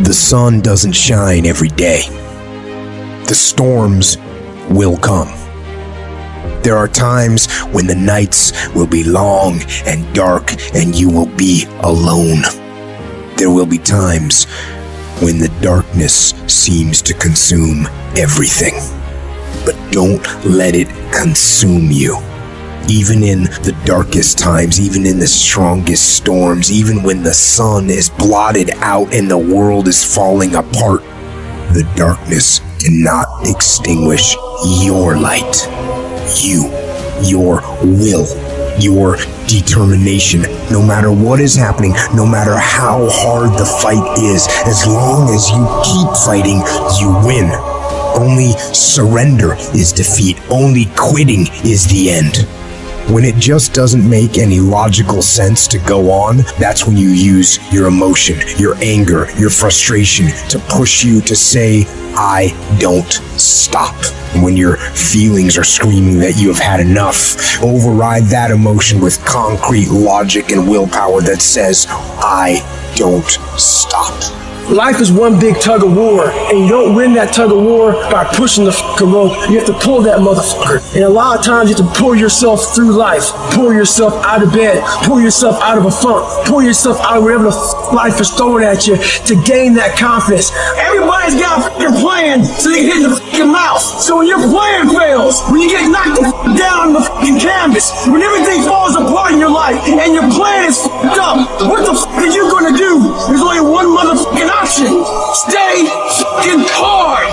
The sun doesn't shine every day. The storms will come. There are times when the nights will be long and dark and you will be alone. There will be times when the darkness seems to consume everything. But don't let it consume you. Even in the darkest times, even in the strongest storms, even when the sun is blotted out and the world is falling apart, the darkness cannot extinguish your light. You, your will, your determination. No matter what is happening, no matter how hard the fight is, as long as you keep fighting, you win. Only surrender is defeat. Only quitting is the end. When it just doesn't make any logical sense to go on, that's when you use your emotion, your anger, your frustration to push you to say, I don't stop. When your feelings are screaming that you have had enough, override that emotion with concrete logic and willpower that says, I don't stop. Life is one big tug of war, and you don't win that tug of war by pushing the fucking rope. You have to pull that motherfucker. And a lot of times you have to pull yourself through life, pull yourself out of bed, pull yourself out of a funk, pull yourself out of whatever the life is throwing at you to gain that confidence. Everybody's got a fucking plan so they can hit the fucking mouth. So when your plan fails, when you get knocked the fuck down on the fucking canvas, when everything falls apart in your life and your plan is fucked up, what the fuck are you gonna do? There's only one motherfucking option. Stay fucking hard.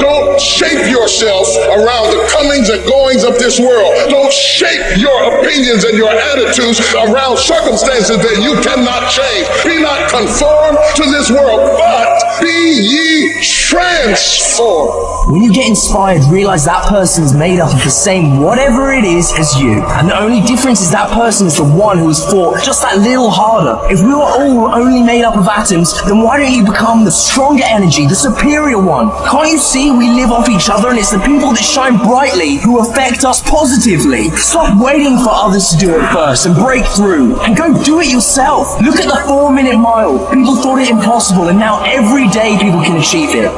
Don't shape yourself around the comings and goings of this world. Don't shape your opinions and your attitudes around circumstances that you cannot change. Be not conformed to this world, but be ye transformed. When you get inspired, realize that person is made up of the same whatever it is as you. And the only difference is that person is the one who has fought just that little harder. If we were all only made up of atoms, then why don't you become the stronger energy, the superior one? Can't you see we live off each other, and it's the people that shine brightly who affect us positively? Stop waiting for others to do it first and break through, and go do it yourself. Look at the 4-minute mile. People thought it impossible, and now every day people can achieve it.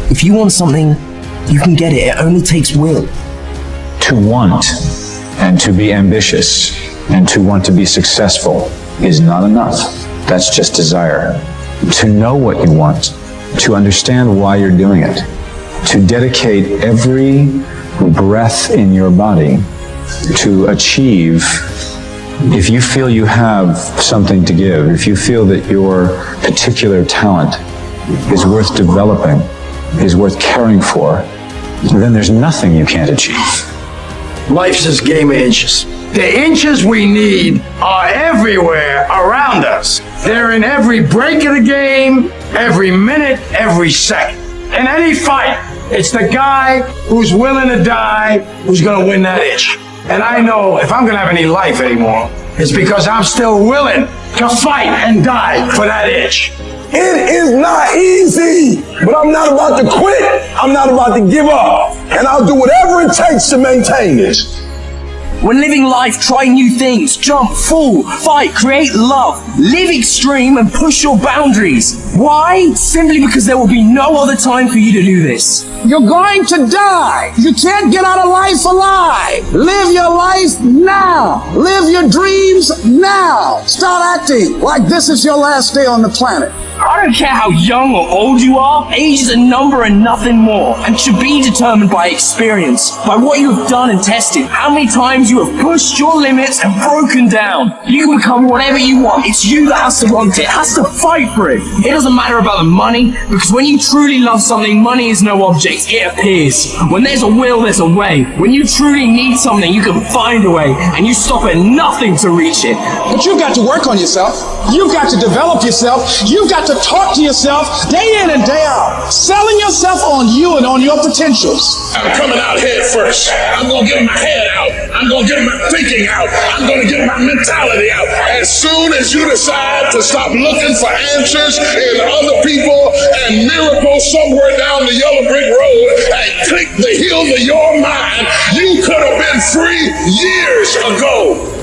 If you want something, you can get it. It only takes will. To want and to be ambitious and to want to be successful is not enough. That's just desire. To know what you want, to understand why you're doing it, to dedicate every breath in your body to achieve. If you feel you have something to give, if you feel that your particular talent is worth developing, is worth caring for, then there's nothing you can't achieve. Life's this game of inches. The inches we need are everywhere around us. They're in every break of the game, every minute, every second. In any fight, it's the guy who's willing to die who's gonna win that inch. And I know if I'm gonna have any life anymore, it's because I'm still willing to fight and die for that inch. It is not easy, but I'm not about to quit. I'm not about to give up. And I'll do whatever it takes to maintain it. When living life, try new things, jump, fall, fight, create love, live extreme and push your boundaries. Why? Simply because there will be no other time for you to do this. You're going to die. You can't get out of life alive. Live your life now. Live your dreams now. Start acting like this is your last day on the planet. I don't care how young or old you are, age is a number and nothing more, and should be determined by experience, by what you have done and tested, how many times you have pushed your limits and broken down. You can become whatever you want. It's you that has to want it, has to fight for it. It doesn't matter about the money, because when you truly love something, money is no object, it appears. When there's a will, there's a way. When you truly need something, you can find a way, and you stop at nothing to reach it. But you've got to work on yourself. You've got to develop yourself. You've got to talk to yourself day in and day out, selling yourself on you and on your potentials. I'm coming out head first. I'm going to get my head out. I'm going to get my thinking out. I'm going to get my mentality out. As soon as you decide to stop looking for answers in other people and miracles somewhere down the yellow brick road and click the heel to your mind, you could have been free years ago.